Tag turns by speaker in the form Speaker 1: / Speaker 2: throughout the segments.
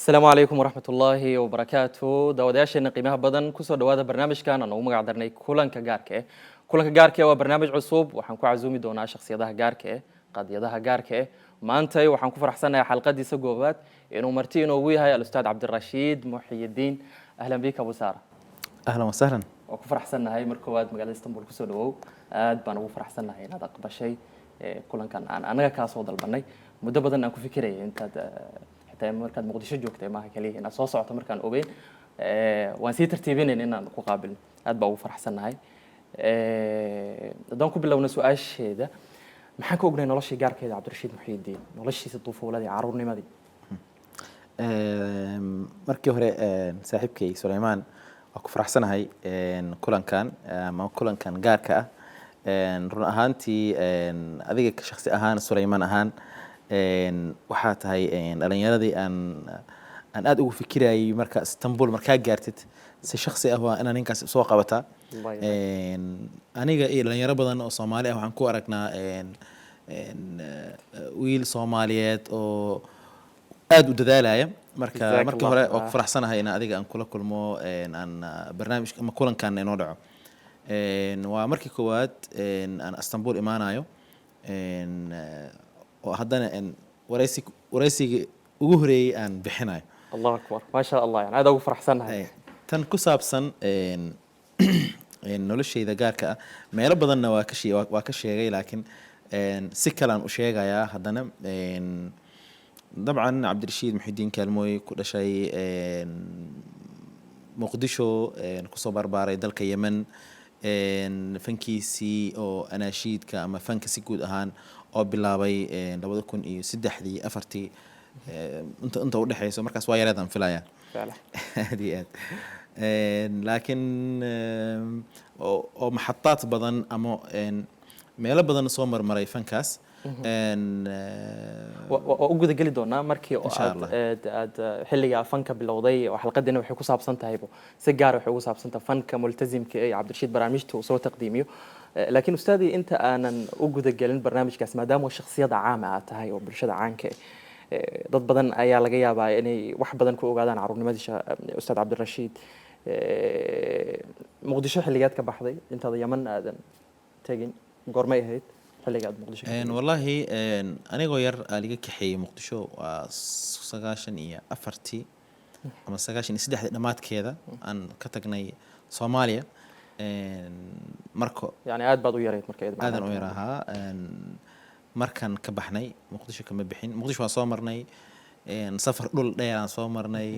Speaker 1: السلام عليكم ورحمة الله وبركاته داودياشنا قيمها بدن كسر دوادة برنامج كان أنا ومقع درني كلن كجاركة وبرنامج عصوب وحنكو عزومي دونا شخصية ده جاركة قد يدها جاركة ما أنتي وحنكو فرحسنا حلقة دي سجوبات إنه مرتين وياها الأستاذ عبد الرشيد محي الدين أهلا بك أبو سارة.
Speaker 2: أهلا وسهلا.
Speaker 1: وكو فرحسنا هاي مركوات مقالة اسطنبول كسر دو بانو فرحسنا هاي هذا قبل شيء كلن كان أنا كاسود البني مدة بدن أكو فكرة أنت markaad muqdisho joogtay maaha kaliya inaad soo socoto markaan ogeyn waan sii tartiibinayn inaan ku qaabilno aad baa ugu faraxsanahay haddaan ku bilowna su-aasheeda maxaan ka ognay noloshii gaarkeeda cabdirashiid muxiidiin noloshiisa duufuuladii caruurnimadii
Speaker 2: markii hore saaxiibkay Suleymaan waa ku faraxsanahay kulankan gaarka ah run ahaantii adiga shakhsi ahaan Suleymaan ahaan waxaa tahay dhalinyaradii aan aad ugu fikirayay marka Istanbul markaa gaartid si shakhsi ah waa inaan ninkaas soo qabataa aniga iyo dhalinyaro badan oo Soomaali ah waxaan ku aragnaa wiil Soomaaliyeed oo aad u dadaalaya marka hore oo ku faraxsanahay in adiga aan kula kulmo aan barnaamij ama kulankan inoo dhaco waa markii koowaad aan Istanbul imaanayo وهذا إن ورئيسي وجهري أن بحناي.
Speaker 1: الله أكبر ما شاء الله يعني هذا هو فرح سنة.
Speaker 2: تنكسب سن إن نقول الشيء إذا جارك ما يربى ظننا واكشي جاي لكن سكلان وشيء جايا هذانا طبعا عبد الرشيد محي الدين كلموي كل شيء مقدشو نكسب بربارة دلك يمن فنكيسي أو أناشيد كأما فنكسي جود أهان oo bilaabay 2003 4 inta u dhaxayso markaas waa yareedan filaya hadiyad laakiin oo maxattaad badan ama meelo badan soo marmaray fankaas
Speaker 1: oo ugu gali doona markii aad xilliga fanka bilowday oo xalqadina waxay ku saabsan tahay si gaar ah waxay ugu saabsan tahay fanka multazimka ee Cabdirashiid barnaamijta uu soo taqdiimiyo لكن أستاذي أنت أنا أوجد الجلين برنامج كاس ما دام وشخصية عامة تهاي وبرشة عانك ضد بدن أيا لقيا بقى يعني واحد بدن كوجا عن عروض نماذج أستاذ عبد الرشيد مقدشة حلقات كبحضي أنت ضي يمن آدم تاجين قرمي هيت حلقات مقدشة
Speaker 2: والله أنا غير لقيك حي مقدشة وسجاشن إياه أفرتي أما سجاشن سدح نمات كذا أن كتجني صوماليا marko
Speaker 1: yani aad baad u yareed markay
Speaker 2: aadan u yaraha markan ka baxnay muqdisho kama bixin muqdisho waa soo marnay safar dhul dheer aan soo marnay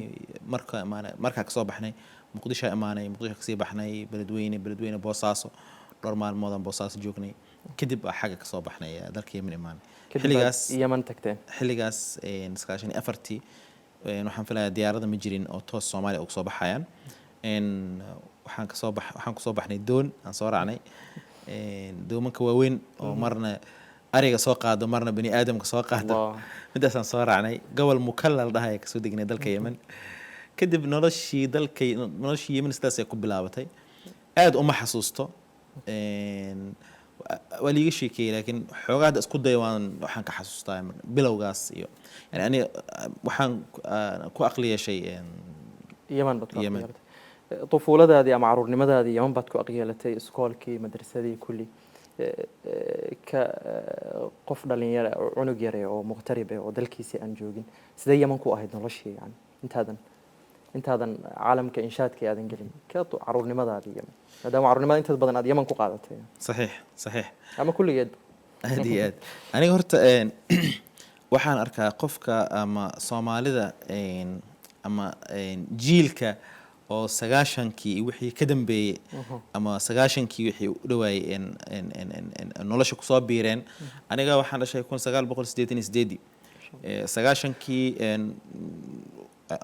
Speaker 2: marka ka soo baxnay muqdisho imaanay muqdisho ka sii baxnay beledweyne boosaaso dhowr maalmood aan boosaaso joognay kadib xaga ka soo baxnay dalka Yemen imaanay
Speaker 1: xilligaas Yemen tagteen
Speaker 2: xilligaas iskaashan afartii waxaan filayaa diyaarada ma jirin oo toos Soomaaliya uga soo baxayaan waxaan ku soo baxnay doon aan soo raacnay doomanka waaweyn oo marna ariga soo qaado marna bani aadamka soo qaado midaas aan soo raacnay gobol mukallal dhahay ka soo degnay dalka Yemen kadib noloshii Yemen sidaas ay ku bilaabatay aad uma xasuusto waliga sheekay laakiin xoogaad isku daywaan waxaan ka xasuustaa bilowgaas iyo yani ani waxaan ku aqliya shay
Speaker 1: Yemen طفولتي أم عرورنمتي يوم بدكو أقيلتي إسكولكي مدرستي كلي كقف دلني عنق يري أو مغتربة أو دلكيسي أنجوجين سدي يمنكو أهيد نلشي يعني أنت هذا عالم كإنشاء كأذن قليل كعرورنمتي يوم هذا عرورنمتي أنت بدنا هذا يمنكو قادته
Speaker 2: صحيح
Speaker 1: أما كل يد
Speaker 2: هديات أنا قلت waxaan arkaa qofka ama Soomaalida ama jiilka oo 9kii wixii ka dambeeyay ama 9kii wixii u dhawaayay nolosha ku soo biireen aniga waxaan dhashay 1988 9kii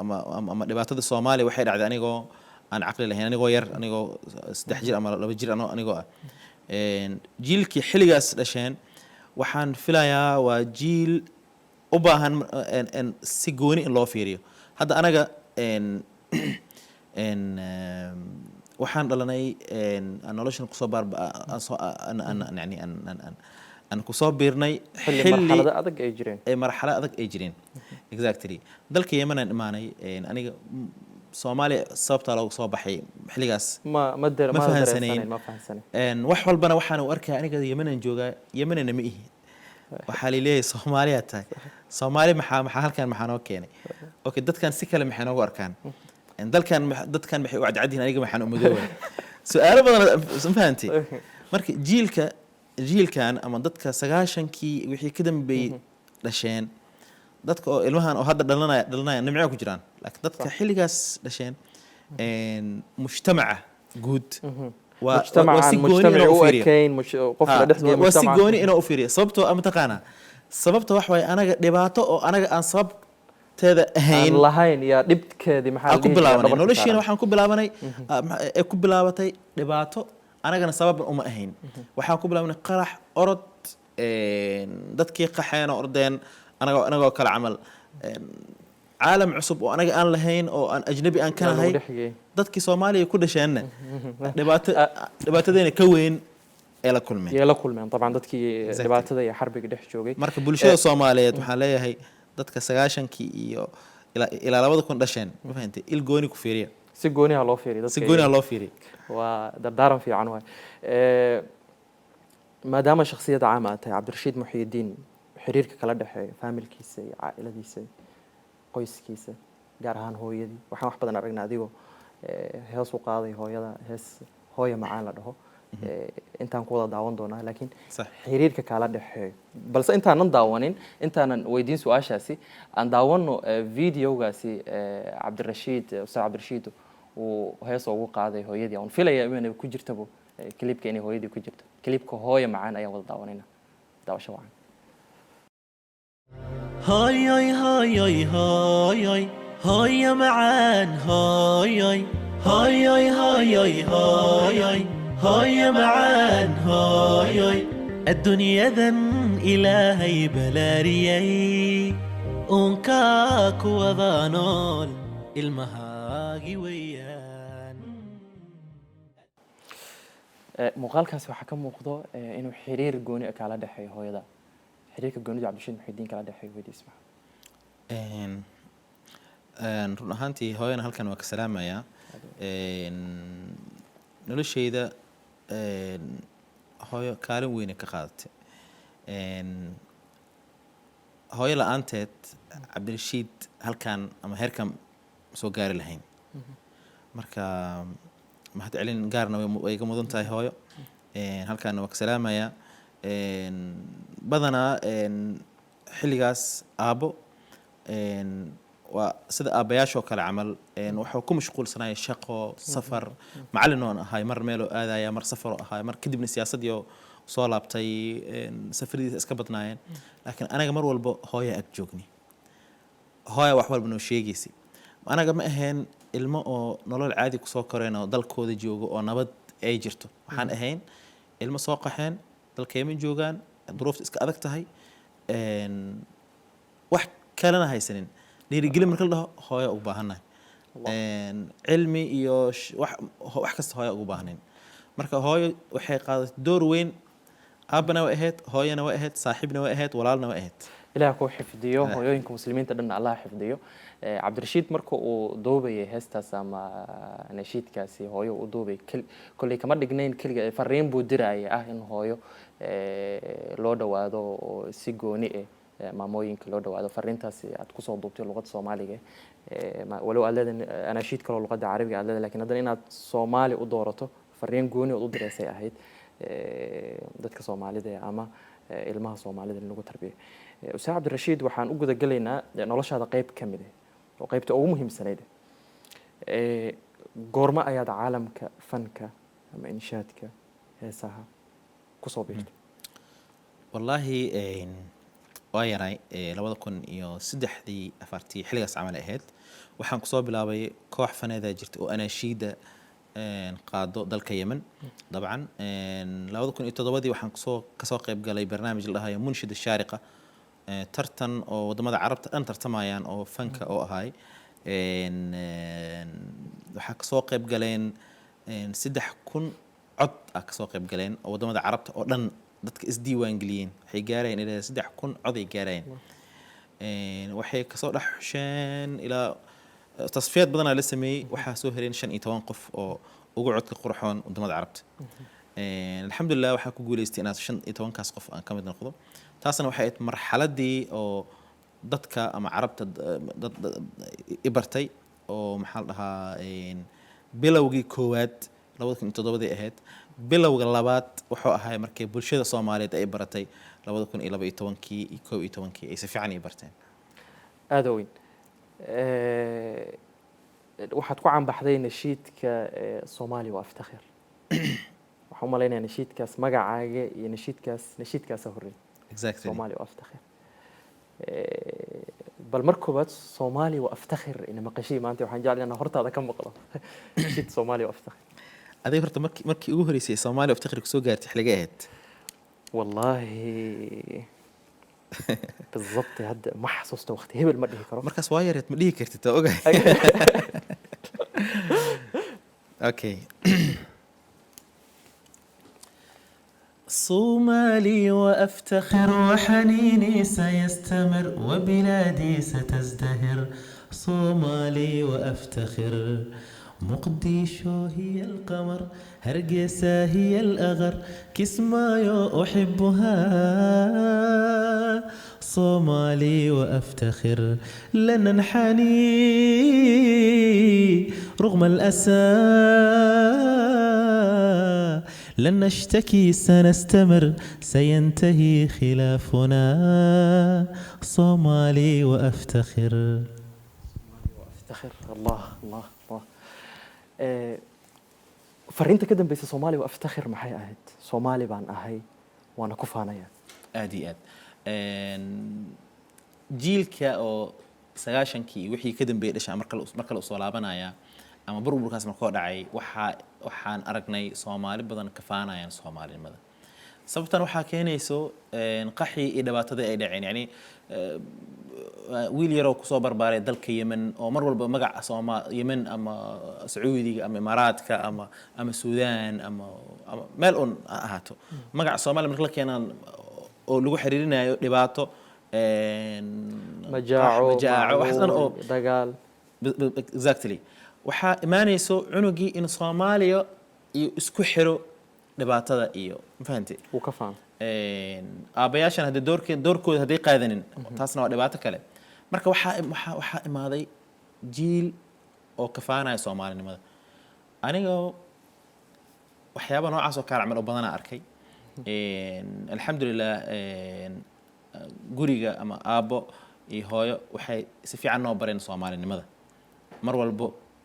Speaker 2: ama dhibaatada Soomaaliya waxay dhacday anigoo aan aqli lahayn anigoo yar anigoo 3 jir ama 2 jir anigoo ah jiilkii xilligaas dhasheen waxaan filayaa waa jiil u baahan si gooni in loo fiiriyo hadda anaga waxaan dhalanay noloshan ku soo yani aan ku soo biirnay
Speaker 1: xilli marxalada adag ay jireen
Speaker 2: exactly dalka Yemen aan imaanay aniga Soomaaliya sababta loogu soo baxay xilligaas
Speaker 1: ما
Speaker 2: fahansaneyn
Speaker 1: ما فهمسنين
Speaker 2: wax walbana waxaan u arkay aniga Yemen aan joogaa Yemenna ma ihi waxaa leeyahay Soomaaliya tahay Soomaali maxaa halkan maxaa noo keenay okay dadkan si kale maxay noogu arkaan dalkan dadkan maxay u cadcadiin aniga maxaan u madoobay su'aalo badan fahanti marka jiilkan ama dadka 90kii wixii ka dambeeyay dhasheen dadka oo ilmahan oo hadda dhalanaya nimco ku jiraan laakiin dadka xilligaas dhasheen mujtamaca guud
Speaker 1: مجتمع وكين قفل دحدي
Speaker 2: مجتمع وسيجوني إنه أفيري صبته أم تقانا صبته وحوي أنا دبعته أو أنا أنصب تذا هين
Speaker 1: الله هين يا دبت كذي محل
Speaker 2: أكون بلابني إنه ليش أنا وحنا كون بلابني أكون بلابتي دبعته أنا جنا سبب أم هين وحنا كون بلابني قرح أرد دتكي قحين أردين أنا جو كل عمل عالم عصب وأنا أنا لهين أو أنا أجنبي أنا كان هاي dadkii Soomaaliya ku dhasheenna dhibaatadayna ka weyn ee la kulmeen
Speaker 1: طبعا dadkii dhibaatada iyo xarbiga dhex joogay
Speaker 2: marka bulshada Soomaaliyeed waxaan leeyahay dadka 90kii iyo ilaa 2000 dhasheen ma fahantay il gooni ku fiiriya
Speaker 1: si gooni loo fiiriyo
Speaker 2: si gooni loo fiiriyo
Speaker 1: waa dardaaran fiican waay maadaama shakhsiyada caam ah tahay Cabdirashiid Muxyidiin xiriirka kala dhaxeeyo familkiisa iyo caa'iladiisa qoyskiisa gaar ahaan hooyadii waxaan wax badan aragnaa adigoo hees u qaaday hooyada hees hooyo macaan la dhaho intaan ku wada daawan doonaa laakiin xiriirka kala dhaxeeyo balse intaanan daawanin intaanan weydiin su'aashaasi aan daawano videogaasi Ustaad Cabdirashiid uu hees ugu qaaday hooyadii aan filaya inay ku jirtabo klibka inay hooyadii ku jirto klibka hooyo macaan ayaan wada daawanayna daawasho wacan
Speaker 3: هاي هاي هاي هاي هاي معان هاي هاي هاي هاي هاي هاي معان هاي الدنيا ذن إلهي بلاريي أنكاك وضانول المهاجي ويان
Speaker 1: muuqaalkaasi waxaa ka muuqdo inuu xiriir gooni kala dhaxeeyo hooyada xiriirka goonida Cabdirashiid Muxyidiin kala dhaxeeyo wadiis
Speaker 2: run ahaantii hooyana halkan waa ka salaamayaa noloshayda hooyo kaalin weyn ka qaadatay hooyo la'aanteed Cabdirashiid halkan ama heerkan soo gaari lahayn marka mahad celin gaarna way ka mudan tahay hooyo halkan waa ka salaamayaa badanaa xilligaas aabo waa sida aabayaashoo kale camal wuxuu ku mashquulsanayay shaqo safar macallin oo ahay mar meel oo aadaya mar safar oo ahay mar kadibna siyaasadii soo laabtay safaradiisa iska badnaayeen laakiin anaga mar walba hooyo ag joogni hooyo wax walba noo sheegaysay anaga ma ahayn ilmo oo nolol caadi ku soo koreen oo dalkooda joogo oo nabad ay jirto waxaan ahayn ilmo soo qaxeen dalka Yemen joogaan duruufta iska adag tahay wax kalena haysanin dhiirigelin marka la dhaho hooyo ugu baahanahay cilmi iyo wax kasta hooyo ugu baahnayn marka hooyo waxay qaadatay door weyn aabana way ahayd hooyana way ahayd saaxiibna way ahayd walaalna way ahayd
Speaker 1: ilaaha ku xifdiyo hooyooyinka muslimiinta dhan Allah xifdiyo Cabdirashiid marka uu doobayay heestaas ama nashiidkaasi hooyo uu doobay kulli kama dhignayn kaliya fariin buu dirayay ah in hooyo loo dhawaado oo si gooni ah maamooyinka loo dhawaado fariintaasi aad ku soo duubtay luqadda Soomaaliga walow aad leedahay nashiid kale oo luqadda Carabiga aad leedahay laakiin haddana inaad Soomaali u doorato fariin gooni oo u direysay ahayd dadka Soomaalida ama ilmaha Soomaalida in lagu tarbiyo Ustaad Cabdirashiid waxaan u guda galaynaa noloshaada qayb ka mid ah oo qaybta ugu muhiimsanayd goorma ayaad caalamka fanka ama inshaadka heesaha ku soo biirtay
Speaker 2: wallahi waa yaray 2003 afartii xilligaas camal ahayd waxaan ku soo bilaabay koox faneeda jirta oo anaashiida qaado dalka Yemen dabcan 2007 waxaan ka soo qayb galay barnaamij la dhahayo Munshid Shaariqa tartan oo wadamada carabta dhan tartamayaan oo fanka oo ahay waxaa ka soo qayb galeen 3000 cod ka soo qayb galeen oo wadamada carabta oo dhan dadka isdiiwaan geliyeen waxay gaarayeen ilaa 3000 cod ay gaarayeen waxay kasoo dhex xusheen ilaa tasfiyaad badanaa la sameeyey waxaa soo hereen 15 qof oo ugu codka qurxoon wadamada carabta alxamdulilah waxaa ku guuleystay inaad 15 kaas qof aan ka mid noqdo taasna waxay ahayd marxaladii oo dadka ama carabta dad ibartay oo maxaa la dhahaa bilowgii koowaad 2007 ahayd bilowga labaad wuxuu ahaa markay bulshada Soomaaliyeed ay baratay 2012 iyo 2011 ay si fiican ay barteen
Speaker 1: aad weyn waxaad ku canbaxday nashiidka Soomaali waa aftakhir waxaan malaynayaa nashiidkaas magacaaga iyo nashiidkaas horreey
Speaker 2: exactly
Speaker 1: Soomaali waa aftakhir bal markoobaad Soomaali waa aftakhir in maqashii maanta waxaan jeclahay hortaada ka maqlo nashiid Soomaali waa aftakhir
Speaker 2: adeeg horta markii ugu horeysay Soomaali waa aftakhir ku soo gaartay xilliga ahayd
Speaker 1: والله بالضبط هذا ما حسست وقت هبل ما دهي كرو
Speaker 2: markaas waa yareed ma dhihi kartid taa ogahay okay
Speaker 3: صومالي وأفتخر وحنيني سيستمر وبلادي ستزدهر صومالي وأفتخر مقديشو هي القمر هرقسة هي الأغر كسمايو أحبها صومالي وأفتخر لن ننحني رغم الأسى لن نشتكي سنستمر سينتهي خلافنا صومالي وأفتخر
Speaker 1: افتخر الله الله الله فرينت كده بس صومالي وافتخر maxay ahayd Soomaali baan ahay waana ku faanaya
Speaker 2: aad iyo aad jiilka oo 9kii wixii ka dambeeyay dhashay marka la soo laabanaya ama burburkaas markoo dhacay waxaan aragnay Soomaali badan ka faanayaan Soomaalinimada sababtan waxa keenayso qaxi iyo dhibaatada ay dhaceen yani wiil yar oo ku soo barbaaray dalka Yemen oo mar walba magaca Soomaali Yemen ama Sacuudiga ama Imaaraadka ama Suudaan ama meel on ahaato magaca Soomaali marka la keenan oo lagu xiriirinayo dhibaato majaaco waxsan oo
Speaker 1: dagaal
Speaker 2: exactly waxa imaanayso cunugii in Soomaaliya iyo isku xiro dhibaatada iyo fahanti
Speaker 1: uu ka faan
Speaker 2: aabayaashan hadda doorkooda haday qaadanin taasna waa dhibaato kale marka waxa imaaday jiil oo ka faanaya Soomaalinimada aniga waxyaabo noocaas oo kala camal oo badan arkay alxamdulillah guriga ama aabo iyo hooyo waxay si fiican noo bareen Soomaalinimada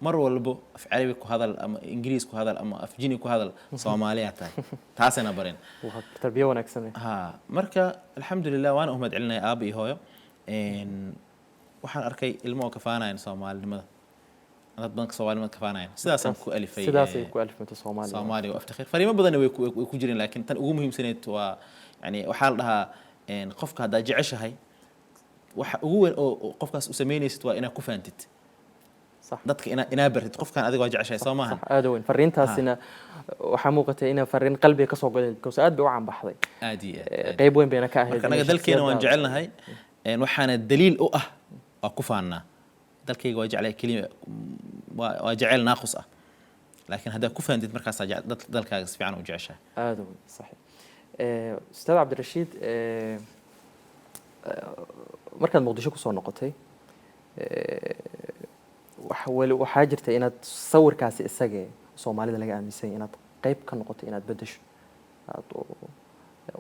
Speaker 2: mar walbo af Carabi ku hadal ama Ingiriis ku hadal ama af Jini ku hadal Soomaaliya tahay taasina bareen
Speaker 1: waxa tarbiya wanaagsan
Speaker 2: ha marka alxamdulillah waan umad celinay aabo iyo hooyo waxaan arkay ilmo ka faanayaan Soomaalinimada dad badan Soomaalinimada ka faanayaan sidaasaan ku alifay Soomaali waa aftakhir fariimo badan way ku jireen laakiin tan ugu muhiimsaneed waa yani waxa la dhahaa qofka hada jeceshahay waxa ugu weyn oo qofkaas u sameynaysid waa inaad ku faantid dadka ina barid qofkan adiga waa jeceshahay Soomaaliya
Speaker 1: صح aad weyn fariintaasina waxa muuqatay in fariin qalbiga ka soo galay because aad bay u canbaxday
Speaker 2: aadi
Speaker 1: qayb weyn bayna ka ahayd
Speaker 2: anaga dalkeena waan jecelnahay waxaana daliil u ah waa ku faanaa dalkayga waa jeclay kaliya waa jecel naaqus ah laakiin hada ku faantid markaas dalkaaga si fiican u jeceshahay
Speaker 1: aad weyn صحيح Ustaad Cabdirashiid markaad Muqdisho ku soo noqotay waxaa jirta inaad sawirkaasi isaga Soomaalida laga aaminsan inaad qayb ka noqotay inaad bedesho aad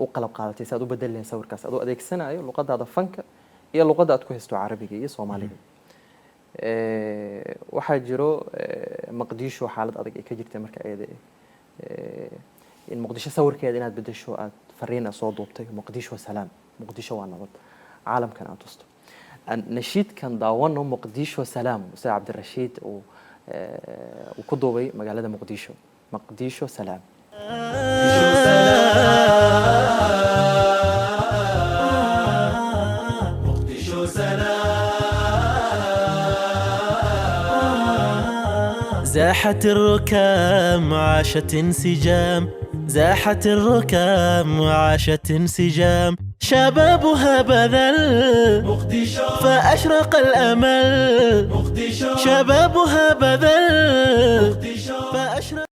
Speaker 1: u qalab qaadatay saad u bedeleen sawirkaas aad u adeegsanayo luqadaada fanka iyo luqada aad ku haysto Carabiga iyo Soomaaliga waxaa jiro Muqdisho xaalad adag ay ka jirtay marka ayada in Muqdisho sawirkeeda inaad bedesho aad fariina soo duubtay Muqdisho salaam Muqdisho waa nabad caalamkan aad tusto نشيد كان داوانو مقديشو سلام أستاذ عبد الرشيد وكدوبي مقالة مقديشو سلام
Speaker 3: مقديشو سلام زاحت الركام عاشت انسجام زاحت الركام وعاشت انسجام شبابها بذل
Speaker 4: مقدشو
Speaker 3: فأشرق الأمل
Speaker 4: مقدشو
Speaker 3: شبابها بذل
Speaker 4: مقدشو
Speaker 3: فأشرق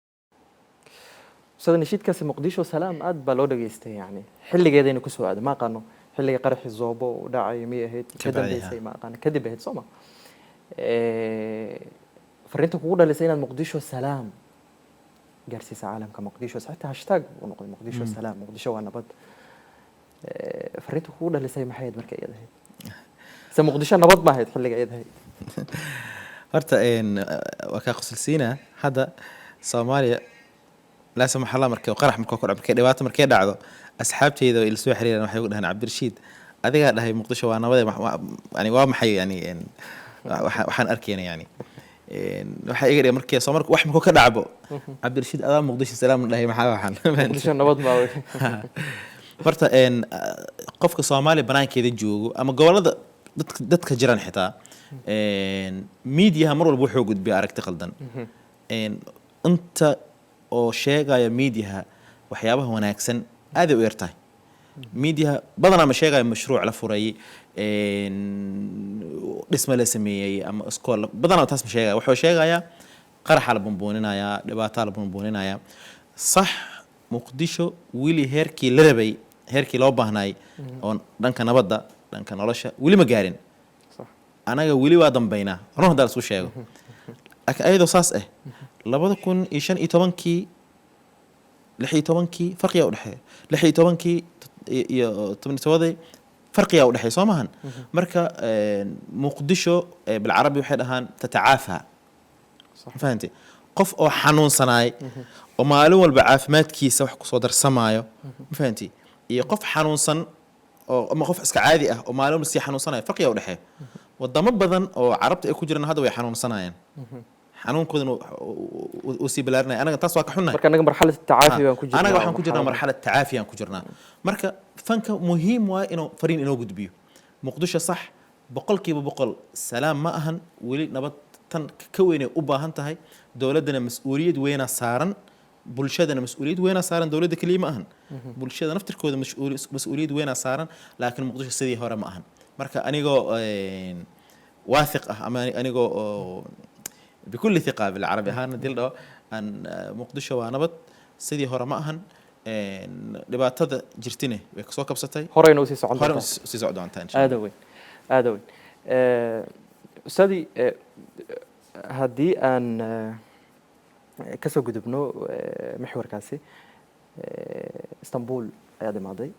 Speaker 1: ustaad nashiidkaasi muqdisho salaam aad baa loo dhageystay yani xilligeedayna kusoo aaday ma aqaano xilliga qaraxii zoobo u dhacay miyay ahayd ka dambeysay ma aqaano kadib ahayd soo ma fariinta kugu dhalisay inaad muqdisho salaam gaarsiisa caalamka muqdisho xitaa hashtag uu noqday muqdisho salaam muqdisho waa nabad fariinta kugu dhalisay maxay ahayd markay iyada ahayd se muqdisho nabad ma ahayd xilliga iyada ahayd
Speaker 2: horta waa kaa qosolsiinaa hadda Soomaaliya لا سمح الله مركي وقرح مركي وقرح مركي دوات مركي دعوة أصحابتي إذا اللي سوى حريرا وحي يقول أنا عبد الرشيد هذا قال هاي مقدشة وأنا بدي يعني واضح حي يعني وحن أركينا يعني وحي يقول مركي صامرك واحد مركي كدعبه عبد الرشيد أمام مقدشة سلام الله محا وحن
Speaker 1: muqdisho nabad ma ahayd
Speaker 2: horta qofka Soomaali banaankeeda joogo ama gobolada dadka jiran xitaa media mar walba wuxuu gudbiya aragti qaldan inta oo sheegaya media waxyaabaha wanaagsan aad u yartahay media badanaa ma sheegaya mashruuc la furay dhisme la sameeyay ama iskool badanaa taas ma sheegaya wuxuu sheegaya qarax la bumbuuninaya dhibaato la bumbuuninaya sax muqdisho wili heerkii la rabay heerkii loo baahnay oo dhanka nabadda dhanka nolosha wili ma gaarin
Speaker 1: صح
Speaker 2: anaga wili waa dambeynaa ruuxda la soo sheego ayadoo saas ah 2015kii 16kii farqiya u dhaxay 16kii iyo 17 farqiya u dhaxay Soomahan marka muqdisho bil carabi waxay dhahaan tatacaafa
Speaker 1: صح
Speaker 2: fahanti qof oo xanuunsanaay oo maalin walba caafimaadkiisa wax ku soo darsamaayo fahanti iyo qof xanuunsan oo ama qof iska caadi ah oo maalin walba si xanuunsanaay farqiya u dhaxay wadamo badan oo carabta ay ku jiraan hadda way xanuunsanayaan xanuunkoodan uu sii balaarinay anaga taas waa ka xunnahay
Speaker 1: marka anaga marxalada tacaafi baan ku jirnaa
Speaker 2: anaga waxaan ku jirnaa marxalad tacaafi aan ku jirnaa marka fanka muhiim waa inuu fariin inoo gudbiyo muqdisho sax boqolkiiba boqol salaam ma ahan weli nabad tan ka weynay u baahan tahay dowladana mas'uuliyad weyna saaran bulshadana mas'uuliyad weyna saaran dowladda kaliya ma ahan bulshada naftirkooda mas'uuliyad weyna saaran laakiin muqdisho sidii hore ma ahan marka anigoo واثق أما أنيقو بكل ثقة بالعربي هان دلدو أن مقدشة ونبت سيدي هورا ماهن لبعض هذا جرتيني بكسوة كبستي
Speaker 1: horeyna usii socon
Speaker 2: هورا
Speaker 1: doontaa
Speaker 2: سيزعدوا عن تاني إن شاء الله
Speaker 1: aada weyn aada weyn ustaadii haddii aan kasoo gudubno maxwarkaasi istanbul ayaad imaaday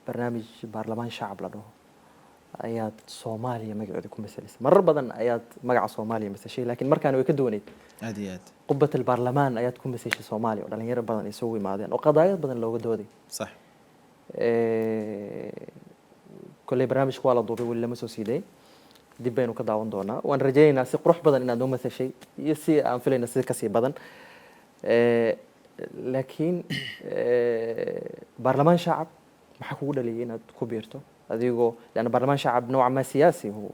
Speaker 1: barnaamij baarlamaan shacab la dhaho ayaad Soomaaliya magaceeda ku masalaysa marar badan ayaad magaca Soomaaliya masashay laakiin markaan way ka duwaneed
Speaker 2: عاديات
Speaker 1: qubbat al-baarlamaan ayaad ku masashay Soomaaliya oo dhalinyaro badan ay soo yimaadeen oo qadaayad badan looga dooday
Speaker 2: صح
Speaker 1: كل برنامج كوالا دوبي ولا مسو سيدي dib baynu ka daawan doonaa waan rajaynaynaa si qurux badan inaad noo masashay iyo si aan filayna si kasii badan laakiin baarlamaan shacab maxaa kugu dhaliyay inaad ku biirto adigoo لأن برلمان شعب نوعا ما سياسي هو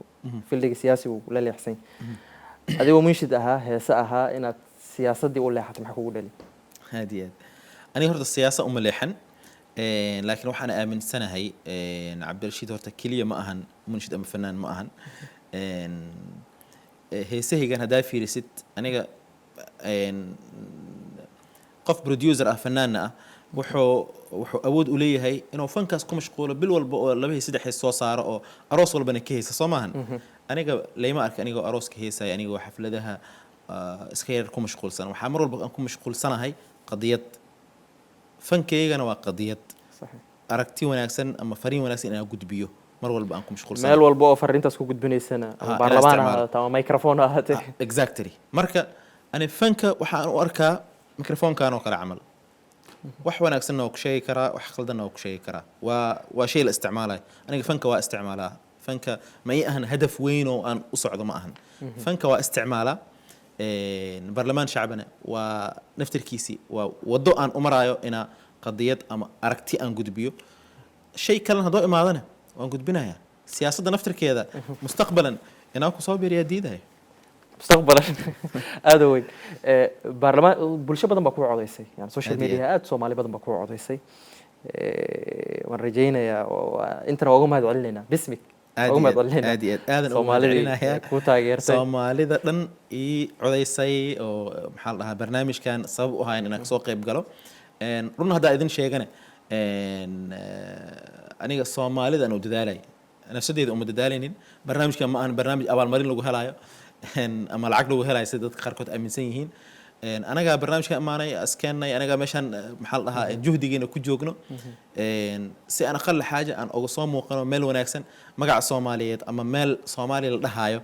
Speaker 1: في اللي سياسي ولا اللي حسين adigoo munshid ahaa heese ahaa inaad siyaasadii u leexato maxaa kugu dhali
Speaker 2: عاديات أنا هرت السياسة ملحن لكن وحنا آمن سنة هي عبد الرشيد هرت كلية ما أهن منشد أم فنان ما أهن هي سهي كان هدافي لست أنا قف بروديوسر فنان وحو أود أولي هاي إنه فنكاس كم مشغولة بالوالب هي سيد حس صار أو أروس ولا بنكيس صماهن أنا لي ما أرك أنا أروس كيسة يعني وحفلة ده سخير كم مشغول سنة وحمر ولا كم مشغول سنة هاي قضية فنكي أنا وقضية
Speaker 1: صحيح
Speaker 2: أركتي وناكسن أما فريم وناكسن أنا أقول بيو مر ولا بأنكم مشغول
Speaker 1: meel walba oo fariintaas ku gudbinaysana baarlamaan ahaato ama microphone ahaatee
Speaker 2: exactly marka أنا فنك وحان أركا ميكروفون كانوا كلا عمل wax wanaagsan oo ku sheegi karaa wax khaldan oo ku sheegi karaa waa shay la isticmaalay aniga fanka waa isticmaalaa fanka ma ay ahan hadaf weyn oo aan u socdo ma ahan fanka waa isticmaala barlamaan shacbana waa naftirkiisi waa wado aan u maraayo ina qadiyad ama aragti aan gudbiyo shay kale hadoo imaadana waan gudbinayaa siyaasadda naftirkeeda mustaqbalan inaa ku soo biiriya diidahay
Speaker 1: mustaqbalan aad u weyn baarlamaan bulsho badan baa ku codeysay yani social
Speaker 2: Aad iyo
Speaker 1: media aad Soomaali badan baa ku codeysay waan rajaynayaa intana uga mahad celinaynaa bismik uga mahad celinaynaa
Speaker 2: aad iyo aad aadan ugu
Speaker 1: Soomaalida
Speaker 2: mahadcelinayaa
Speaker 1: ku taageertay
Speaker 2: Soomaalida dhan ii codeysay oo maxaa la dhahaa barnaamijkan sabab u ahayn inaan kasoo qayb galo run haddaa idin sheegane aniga Soomaalida aan u dadaalay nafsadeeda uma dadaalaynin barnaamijkan ma ahan barnaamij abaalmarin lagu helayo ama lacag lagu helayo sida dadka qaarkood aaminsan yihiin anaga barnaamijka amaanay askeenay anaga meeshan maxaa la dhahaa juhdigeena ku joogno si aan aqal xaaja aan uga soo muuqano meel wanaagsan magaca Soomaaliyeed ama meel Soomaali la dhahayo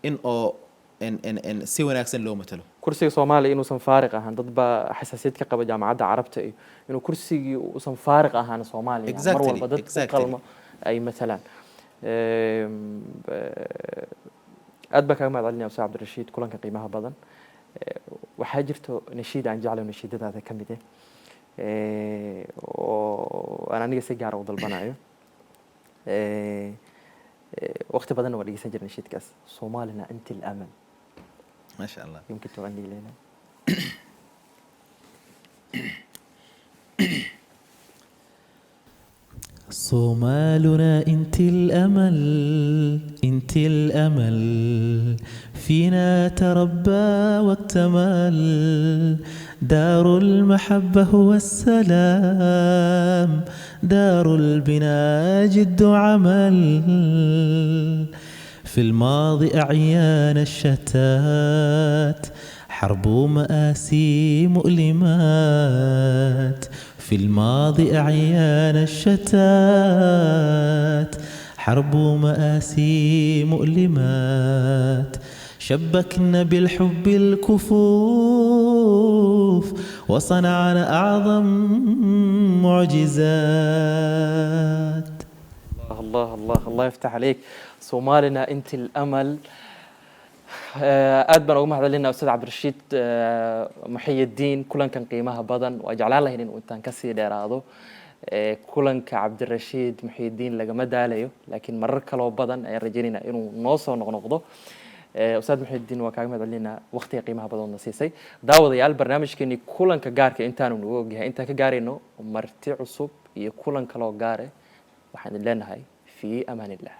Speaker 2: in oo si wanaagsan loo matalo
Speaker 1: kursiga Soomaaliya inuusan faariq ahaan dad baa xasaasiyad ka qaba jaamacadda Carabta iyo inuu kursigii uusan faariq ahaan Soomaaliya mar walba dad ku qalmo ay matalaan aad baa kaaga mahad celinaya Ustaad Cabdirashiid kulanka qiimaha badan waxaa jirto nashiid aan jeclahay nashiidadaada ka mid oo aan aniga si gaar ah u dalbanayo waqti badan waa dhegeysan jiray nashiidkaas Soomaalina inta al-aman
Speaker 2: ما شاء الله
Speaker 1: يمكن تغني لنا
Speaker 3: صومالنا انت الأمل انت الأمل فينا تربى واكتمل دار المحبة والسلام دار البناء جد عمل في الماضي أعيان الشتات حرب ومآسي مؤلمات في الماضي أعيان الشتات حرب ومآسي مؤلمات شبكنا بالحب الكفوف وصنعنا أعظم معجزات.
Speaker 1: الله الله الله يفتح عليك. Soomaalina inta al-amal aad baan ugu mahad celinaa Ustaad Cabdirashiid Muxyidiin kulankan qiimaha badan waa jeclaan lahayn in intaan ka sii dheeraado kulanka Cabdirashiid Muxyidiin lagama daalayo laakiin marar kale oo badan ayaan rajaynaynaa inuu noo soo noqnoqdo Ustaad Muxyidiin waa kaaga mahad celinaa waqtiga qiimaha badan oo siisay daawadayaal barnaamijkeeni kulanka gaarka intaanu nagu ogyahay intaan ka gaarayno marti cusub iyo kulan kale oo gaar ah waxaan leenahay fi amaan illah